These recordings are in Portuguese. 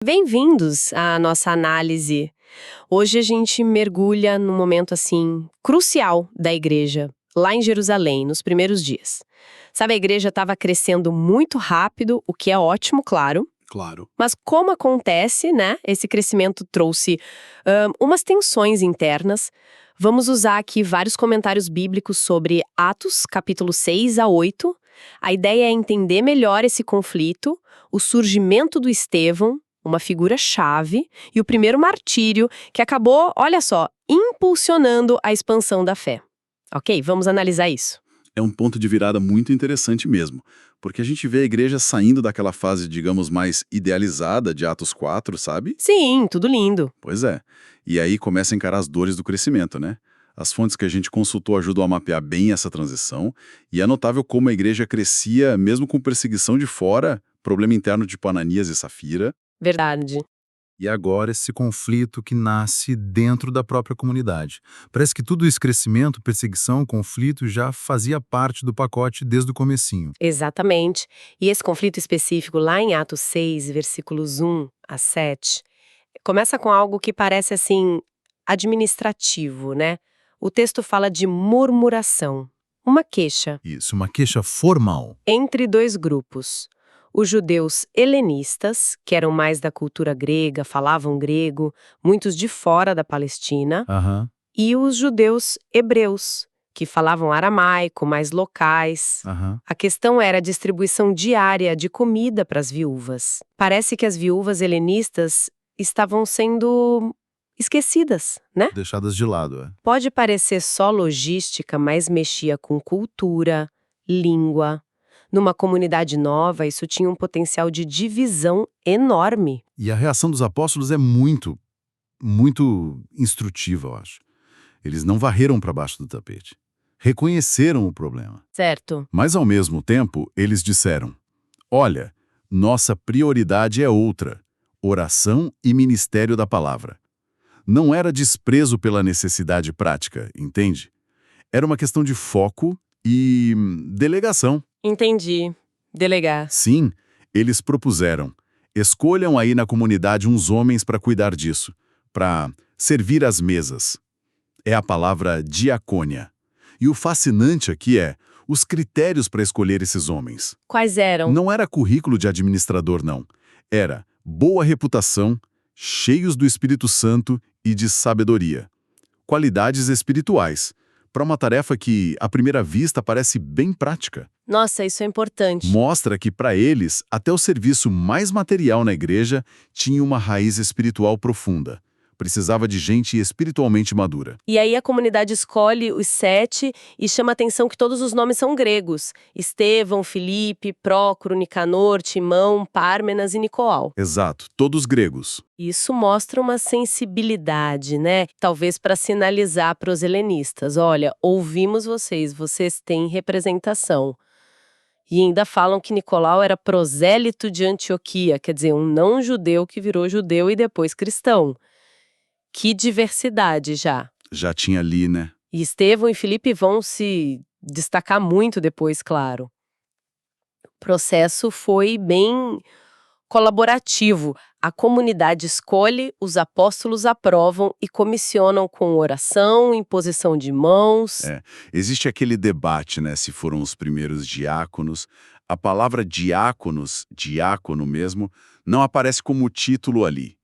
Bem-vindos à nossa análise. Hoje a gente mergulha num momento assim crucial da igreja, lá em Jerusalém, nos primeiros dias. Sabe, a igreja estava crescendo muito rápido, o que é ótimo, claro. Claro. Mas como acontece, né? Esse crescimento trouxe umas tensões internas. Vamos usar aqui vários comentários bíblicos sobre Atos, capítulo 6 a 8. A ideia é entender melhor esse conflito, o surgimento do Estevão, uma figura-chave, e o primeiro martírio, que acabou, olha só, impulsionando a expansão da fé. Ok? Vamos analisar isso. É um ponto de virada muito interessante mesmo, porque a gente vê a igreja saindo daquela fase, digamos, mais idealizada de Atos 4, sabe? Sim, tudo lindo. Pois é. E aí começa a encarar as dores do crescimento, né? As fontes que a gente consultou ajudam a mapear bem essa transição, e é notável como a igreja crescia mesmo com perseguição de fora, problema interno tipo Ananias e Safira. Verdade. E agora esse conflito que nasce dentro da própria comunidade. Parece que tudo esse crescimento, perseguição, conflito já fazia parte do pacote desde o comecinho. Exatamente. E esse conflito específico lá em Atos 6, versículos 1 a 7, começa com algo que parece assim administrativo, né? O texto fala de murmuração, uma queixa Isso, uma queixa formal. entre dois grupos. Os judeus helenistas, que eram mais da cultura grega, falavam grego, muitos de fora da Palestina, Aham, e os judeus hebreus, que falavam aramaico, mais locais. aham. A questão era a distribuição diária de comida para as viúvas. Parece que as viúvas helenistas estavam sendo esquecidas, né? Deixadas de lado, é. Pode parecer só logística, mas mexia com cultura, língua. Numa comunidade nova, isso tinha um potencial de divisão enorme. E a reação dos apóstolos é muito instrutiva, eu acho. Eles não varreram para baixo do tapete. Reconheceram o problema. Certo? Mas, ao mesmo tempo, eles disseram: olha, nossa prioridade é outra: oração e ministério da palavra. Não era desprezo pela necessidade prática, entende? Era uma questão de foco e delegação. Entendi. Delegar. Sim, eles propuseram: escolham aí na comunidade uns homens para cuidar disso, para servir às mesas. É a palavra diacônia. E o fascinante aqui é os critérios para escolher esses homens. Quais eram? Não era currículo de administrador, não. Era boa reputação, cheios do Espírito Santo e de sabedoria. Qualidades espirituais, para uma tarefa que, à primeira vista, parece bem prática. Nossa, isso é importante. Mostra que, para eles, até o serviço mais material na igreja tinha uma raiz espiritual profunda. Precisava de gente espiritualmente madura. E aí a comunidade escolhe os 7 e chama a atenção que todos os nomes são gregos. Estevão, Filipe, Prócoro, Nicanor, Timão, Pármenas e Nicolau. Exato, todos gregos. Isso mostra uma sensibilidade, né? Talvez para sinalizar para os helenistas, olha, ouvimos vocês têm representação. E ainda falam que Nicolau era prosélito de Antioquia, quer dizer, um não-judeu que virou judeu e depois cristão. Que diversidade já. Já tinha ali, né? E Estevão e Filipe vão se destacar muito depois, claro. O processo foi bem colaborativo. A comunidade escolhe, os apóstolos aprovam e comissionam com oração, imposição de mãos. Existe aquele debate, né, se foram os primeiros diáconos. A palavra diáconos, diácono mesmo, não aparece como título ali.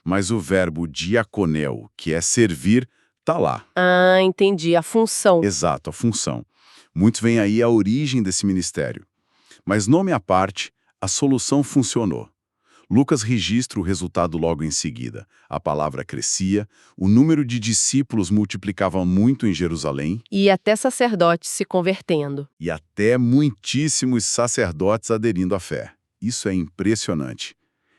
Mas o verbo diaconel, que é servir, tá lá. Ah, entendi. A função. Exato, a função. Muitos veem aí a origem desse ministério. Mas nome à parte, a solução funcionou. Lucas registra o resultado logo em seguida. A palavra crescia, o número de discípulos multiplicava muito em Jerusalém E até sacerdotes se convertendo. e até muitíssimos sacerdotes aderindo à fé. Isso é impressionante.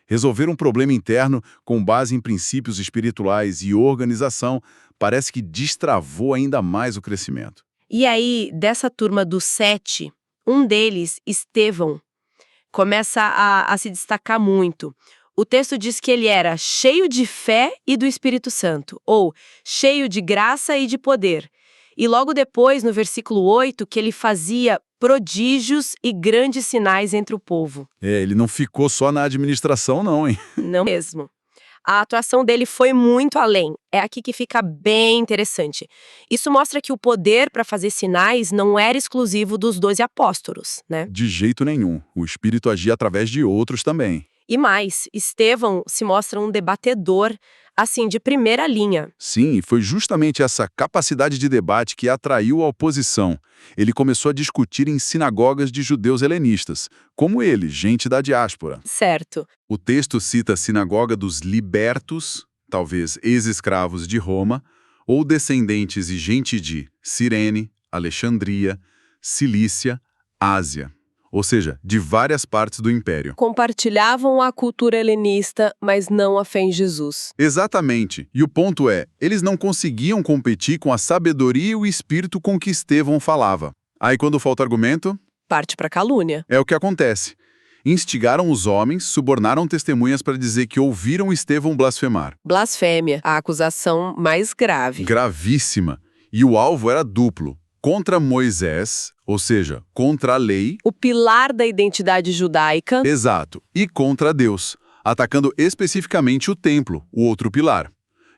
Resolver um problema interno com base em princípios espirituais e organização parece que destravou ainda mais o crescimento. E aí, dessa turma dos 7, um deles, Estevão, começa a se destacar muito. O texto diz que ele era cheio de fé e do Espírito Santo, ou cheio de graça e de poder. E logo depois, no versículo 8, que ele fazia prodígios e grandes sinais entre o povo. Ele não ficou só na administração, não, hein? Não mesmo. A atuação dele foi muito além. É aqui que fica bem interessante. Isso mostra que o poder para fazer sinais não era exclusivo dos 12 apóstolos, né? De jeito nenhum. O Espírito agia através de outros também. E mais, Estevão se mostra um debatedor, assim, de primeira linha. Sim, e foi justamente essa capacidade de debate que atraiu a oposição. Ele começou a discutir em sinagogas de judeus helenistas, como ele, gente da diáspora. Certo. O texto cita a sinagoga dos libertos, talvez ex-escravos de Roma, ou descendentes e gente de Cirene, Alexandria, Cilícia, Ásia. Ou seja, de várias partes do império. Compartilhavam a cultura helenista, mas não a fé em Jesus. Exatamente. E o ponto é, eles não conseguiam competir com a sabedoria e o espírito com que Estevão falava. Aí quando falta argumento, Parte para calúnia. é o que acontece. Instigaram os homens, subornaram testemunhas para dizer que ouviram Estevão blasfemar. Blasfêmia, a acusação mais grave. Gravíssima. E o alvo era duplo. Contra Moisés, ou seja, contra a lei, O pilar da identidade judaica. exato, e contra Deus, atacando especificamente o templo, o outro pilar.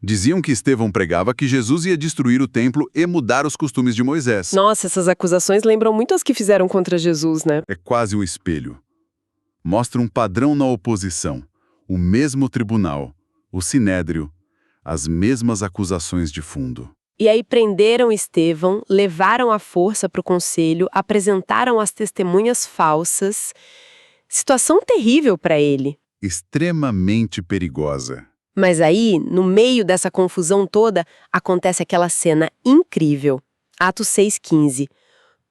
Diziam que Estevão pregava que Jesus ia destruir o templo e mudar os costumes de Moisés. Nossa, essas acusações lembram muito as que fizeram contra Jesus, né? É quase um espelho. Mostra um padrão na oposição, o mesmo tribunal, o sinédrio, as mesmas acusações de fundo. E aí prenderam Estevão, levaram à força para o conselho, apresentaram as testemunhas falsas. Situação terrível para ele. Extremamente perigosa. Mas aí, no meio dessa confusão toda, acontece aquela cena incrível. Atos 6,15.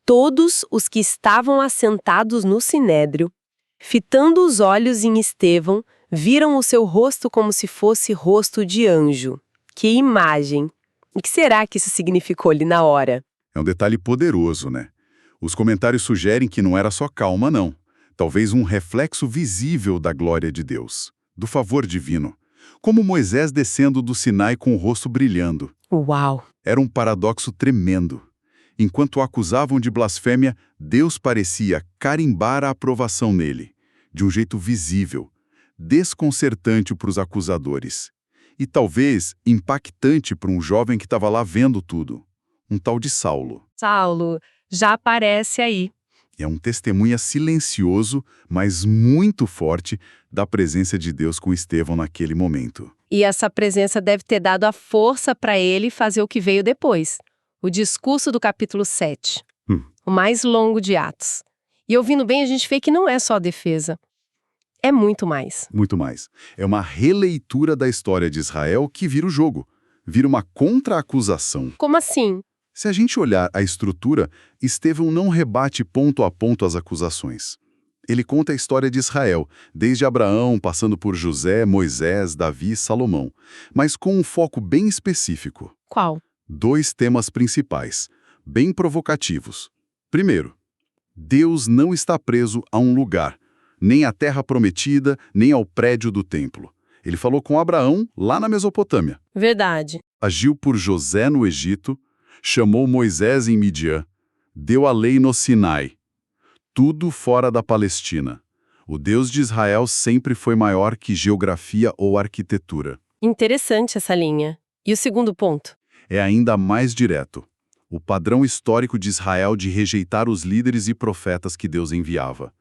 Todos os que estavam assentados no sinédrio, fitando os olhos em Estevão, viram o seu rosto como se fosse rosto de anjo. Que imagem! O que será que isso significou ali na hora? É um detalhe poderoso, né? Os comentários sugerem que não era só calma, não. Talvez um reflexo visível da glória de Deus, do favor divino. Como Moisés descendo do Sinai com o rosto brilhando. Uau! Era um paradoxo tremendo. Enquanto o acusavam de blasfêmia, Deus parecia carimbar a aprovação nele, de um jeito visível, desconcertante para os acusadores. E talvez impactante para um jovem que estava lá vendo tudo. Um tal de Saulo. Saulo já aparece aí. É um testemunha silencioso, mas muito forte, da presença de Deus com Estevão naquele momento. E essa presença deve ter dado a força para ele fazer o que veio depois. O discurso do capítulo 7. O mais longo de Atos. E ouvindo bem, a gente vê que não é só a defesa. É muito mais. Muito mais. É uma releitura da história de Israel que vira o jogo. Vira uma contra-acusação. Como assim? Se a gente olhar a estrutura, Estevão não rebate ponto a ponto as acusações. Ele conta a história de Israel, desde Abraão, passando por José, Moisés, Davi e Salomão, mas com um foco bem específico. Qual? 2 temas principais, bem provocativos. Primeiro, Deus não está preso a um lugar, nem à terra prometida, nem ao prédio do templo. Ele falou com Abraão lá na Mesopotâmia. Verdade. Agiu por José no Egito, chamou Moisés em Midian, deu a lei no Sinai. Tudo fora da Palestina. O Deus de Israel sempre foi maior que geografia ou arquitetura. Interessante essa linha. E o segundo ponto? É ainda mais direto. O padrão histórico de Israel de rejeitar os líderes e profetas que Deus enviava.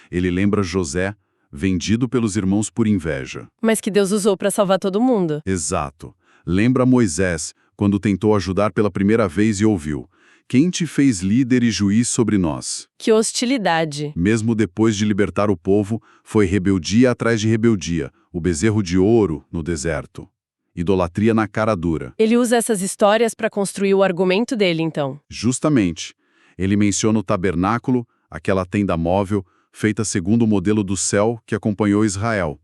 Ele lembra José, vendido pelos irmãos por inveja. Mas que Deus usou para salvar todo mundo. Exato. Lembra Moisés, quando tentou ajudar pela primeira vez e ouviu: "Quem te fez líder e juiz sobre nós?" Que hostilidade. Mesmo depois de libertar o povo, foi rebeldia atrás de rebeldia, o bezerro de ouro no deserto. Idolatria na cara dura. Ele usa essas histórias para construir o argumento dele, então. Justamente. Ele menciona o tabernáculo, aquela tenda móvel, feita segundo o modelo do céu que acompanhou Israel,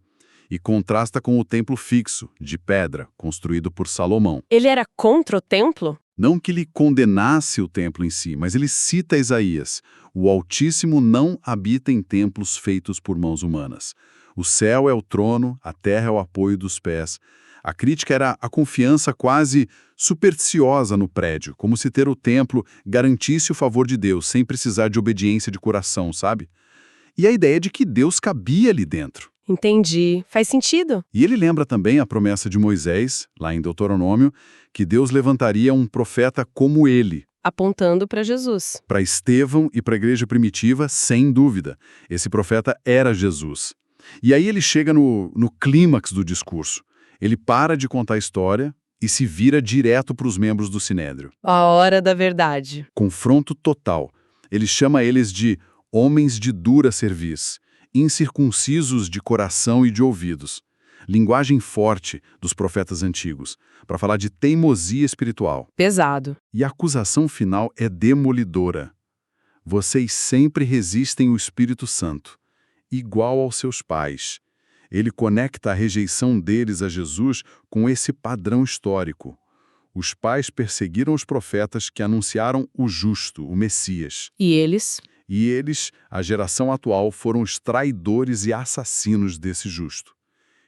e contrasta com o templo fixo, de pedra, construído por Salomão. Ele era contra o templo? Não que ele condenasse o templo em si, mas ele cita Isaías: "O Altíssimo não habita em templos feitos por mãos humanas. O céu é o trono, a terra é o apoio dos pés. A crítica era a confiança quase supersticiosa no prédio, como se ter o templo garantisse o favor de Deus, sem precisar de obediência de coração, sabe? E a ideia de que Deus cabia ali dentro. Entendi. Faz sentido. E ele lembra também a promessa de Moisés, lá em Deuteronômio, que Deus levantaria um profeta como ele. Apontando para Jesus. Para Estevão e para a igreja primitiva, sem dúvida. Esse profeta era Jesus. E aí ele chega no clímax do discurso. Ele para de contar a história e se vira direto para os membros do Sinédrio. A hora da verdade. Confronto total. Ele chama eles de homens de dura cerviz, incircuncisos de coração e de ouvidos. Linguagem forte dos profetas antigos, para falar de teimosia espiritual. Pesado. E a acusação final é demolidora. Vocês sempre resistem o Espírito Santo, igual aos seus pais. Ele conecta a rejeição deles a Jesus com esse padrão histórico. Os pais perseguiram os profetas que anunciaram o justo, o Messias. E eles? E eles, a geração atual, foram os traidores e assassinos desse justo.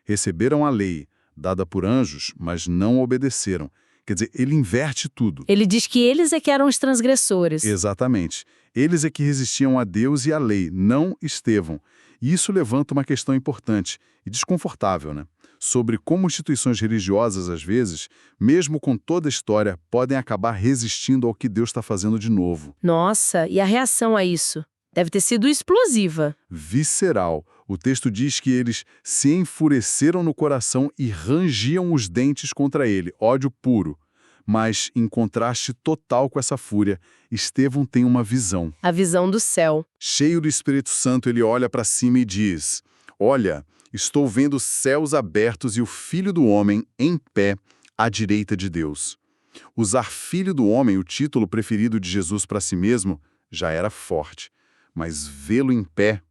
Receberam a lei, dada por anjos, mas não obedeceram. Quer dizer, ele inverte tudo. Ele diz que eles é que eram os transgressores. Exatamente. Eles é que resistiam a Deus e à lei, não Estevão. E isso levanta uma questão importante e desconfortável, né? Sobre como instituições religiosas, às vezes, mesmo com toda a história, podem acabar resistindo ao que Deus está fazendo de novo. Nossa, e a reação a isso? Deve ter sido explosiva. Visceral. O texto diz que eles se enfureceram no coração e rangiam os dentes contra ele, ódio puro. Mas, em contraste total com essa fúria, Estevão tem uma visão. A visão do céu. Cheio do Espírito Santo, ele olha para cima e diz: Olha, estou vendo os céus abertos e o Filho do Homem em pé à direita de Deus. Usar Filho do Homem, o título preferido de Jesus para si mesmo, já era forte. Mas vê-lo em pé,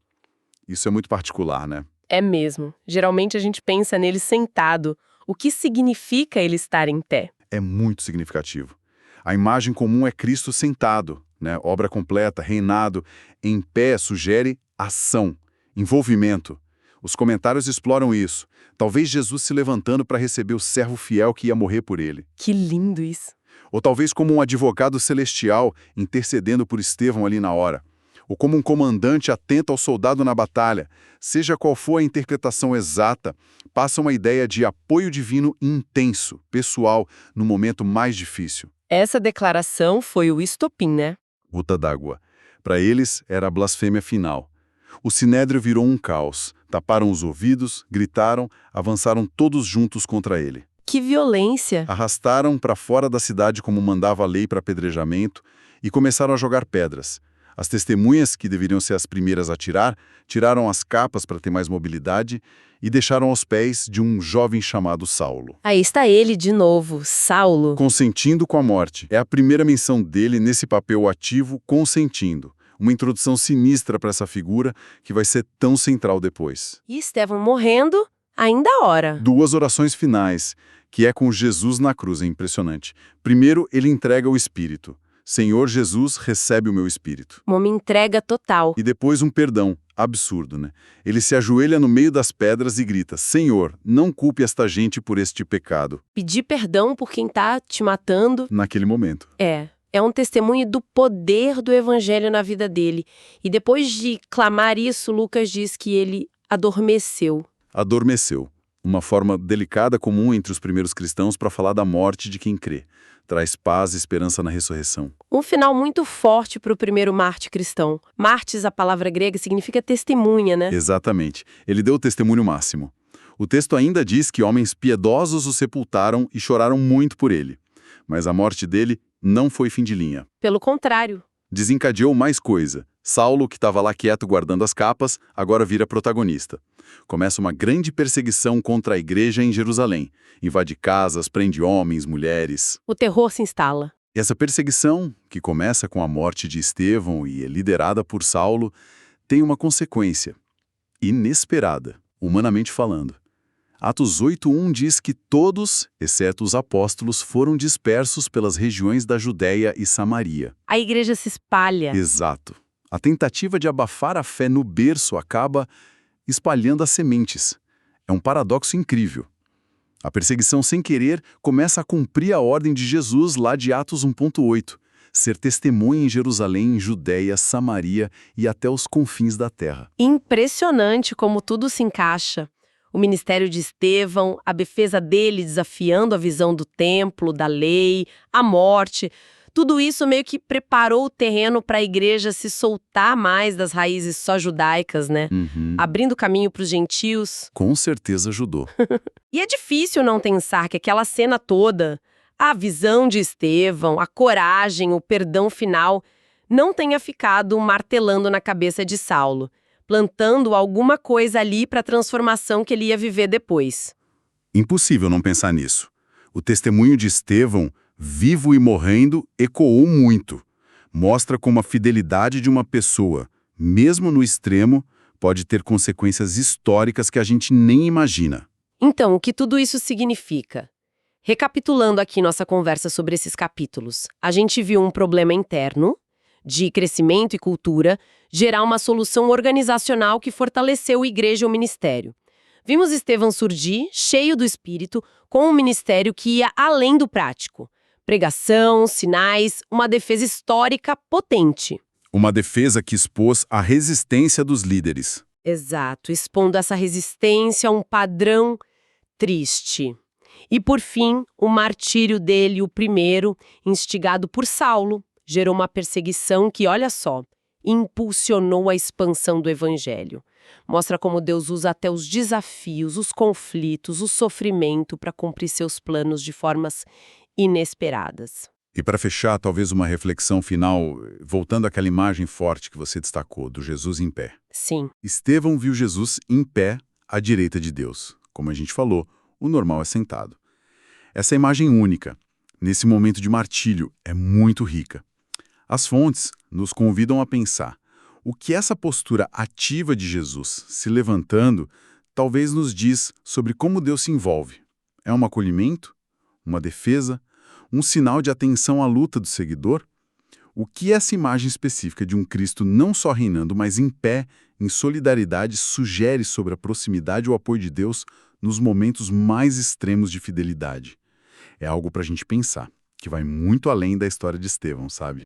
isso é muito particular, né? É mesmo. Geralmente a gente pensa nele sentado. O que significa ele estar em pé? É muito significativo. A imagem comum é Cristo sentado, né? Obra completa, reinado. Em pé sugere ação, envolvimento. Os comentários exploram isso. Talvez Jesus se levantando para receber o servo fiel que ia morrer por ele. Que lindo isso. Ou talvez como um advogado celestial intercedendo por Estevão ali na hora. Ou como um comandante atento ao soldado na batalha. Seja qual for a interpretação exata, passa uma ideia de apoio divino intenso, pessoal, no momento mais difícil. Essa declaração foi o estopim, né? Gota d'água. Para eles, era a blasfêmia final. O Sinédrio virou um caos. Taparam os ouvidos, gritaram, avançaram todos juntos contra ele. Que violência! Arrastaram para fora da cidade como mandava a lei para apedrejamento e começaram a jogar pedras. As testemunhas, que deveriam ser as primeiras a tirar, tiraram as capas para ter mais mobilidade e deixaram aos pés de um jovem chamado Saulo. Aí está ele de novo, Saulo. Consentindo com a morte. É a primeira menção dele nesse papel ativo, consentindo. Uma introdução sinistra para essa figura que vai ser tão central depois. E Estevão morrendo, ainda a hora. 2 orações finais, que é com Jesus na cruz, é impressionante. Primeiro, ele entrega o Espírito. Senhor Jesus, recebe o meu espírito. Uma entrega total. E depois um perdão, absurdo, né? Ele se ajoelha no meio das pedras e grita: Senhor, não culpe esta gente por este pecado. Pedir perdão por quem tá te matando. Naquele momento. É um testemunho do poder do evangelho na vida dele. E depois de clamar isso, Lucas diz que ele adormeceu. Adormeceu. Uma forma delicada comum entre os primeiros cristãos para falar da morte de quem crê. Traz paz e esperança na ressurreição. Um final muito forte para o primeiro mártir cristão. Mártires, a palavra grega, significa testemunha, né? Exatamente. Ele deu o testemunho máximo. O texto ainda diz que homens piedosos o sepultaram e choraram muito por ele. Mas a morte dele não foi fim de linha. Pelo contrário. Desencadeou mais coisa. Saulo, que estava lá quieto guardando as capas, agora vira protagonista. Começa uma grande perseguição contra a igreja em Jerusalém. Invade casas, prende homens, mulheres. O terror se instala. E essa perseguição, que começa com a morte de Estevão e é liderada por Saulo, tem uma consequência inesperada, humanamente falando. Atos 8:1 diz que todos, exceto os apóstolos, foram dispersos pelas regiões da Judéia e Samaria. A igreja se espalha. Exato. A tentativa de abafar a fé no berço acaba espalhando as sementes. É um paradoxo incrível. A perseguição, sem querer, começa a cumprir a ordem de Jesus lá de Atos 1.8, ser testemunha em Jerusalém, Judéia, Samaria e até os confins da terra. Impressionante como tudo se encaixa. O ministério de Estevão, a defesa dele desafiando a visão do templo, da lei, a morte. Tudo isso meio que preparou o terreno para a igreja se soltar mais das raízes só judaicas, né? Abrindo caminho para os gentios. Com certeza ajudou. E é difícil não pensar que aquela cena toda, a visão de Estevão, a coragem, o perdão final, não tenha ficado martelando na cabeça de Saulo, plantando alguma coisa ali para a transformação que ele ia viver depois. Impossível não pensar nisso. O testemunho de Estevão, vivo e morrendo, ecoou muito. Mostra como a fidelidade de uma pessoa, mesmo no extremo, pode ter consequências históricas que a gente nem imagina. Então, o que tudo isso significa? Recapitulando aqui nossa conversa sobre esses capítulos, a gente viu um problema interno, de crescimento e cultura, gerar uma solução organizacional que fortaleceu a igreja e o ministério. Vimos Estevão surgir, cheio do Espírito, com um ministério que ia além do prático. Pregação, sinais, uma defesa histórica potente. Uma defesa que expôs a resistência dos líderes. Exato, expondo essa resistência a um padrão triste. E, por fim, o martírio dele, o primeiro, instigado por Saulo, gerou uma perseguição que, olha só, impulsionou a expansão do evangelho. Mostra como Deus usa até os desafios, os conflitos, o sofrimento para cumprir seus planos de formas inesperadas. E para fechar, talvez uma reflexão final, voltando àquela imagem forte que você destacou, do Jesus em pé. Sim. Estevão viu Jesus em pé à direita de Deus. Como a gente falou, o normal é sentado. Essa imagem única, nesse momento de martírio, é muito rica. As fontes nos convidam a pensar o que essa postura ativa de Jesus, se levantando, talvez nos diz sobre como Deus se envolve. É um acolhimento? Uma defesa? Um sinal de atenção à luta do seguidor? O que essa imagem específica de um Cristo não só reinando, mas em pé, em solidariedade, sugere sobre a proximidade e o apoio de Deus nos momentos mais extremos de fidelidade? É algo para a gente pensar, que vai muito além da história de Estevão, sabe?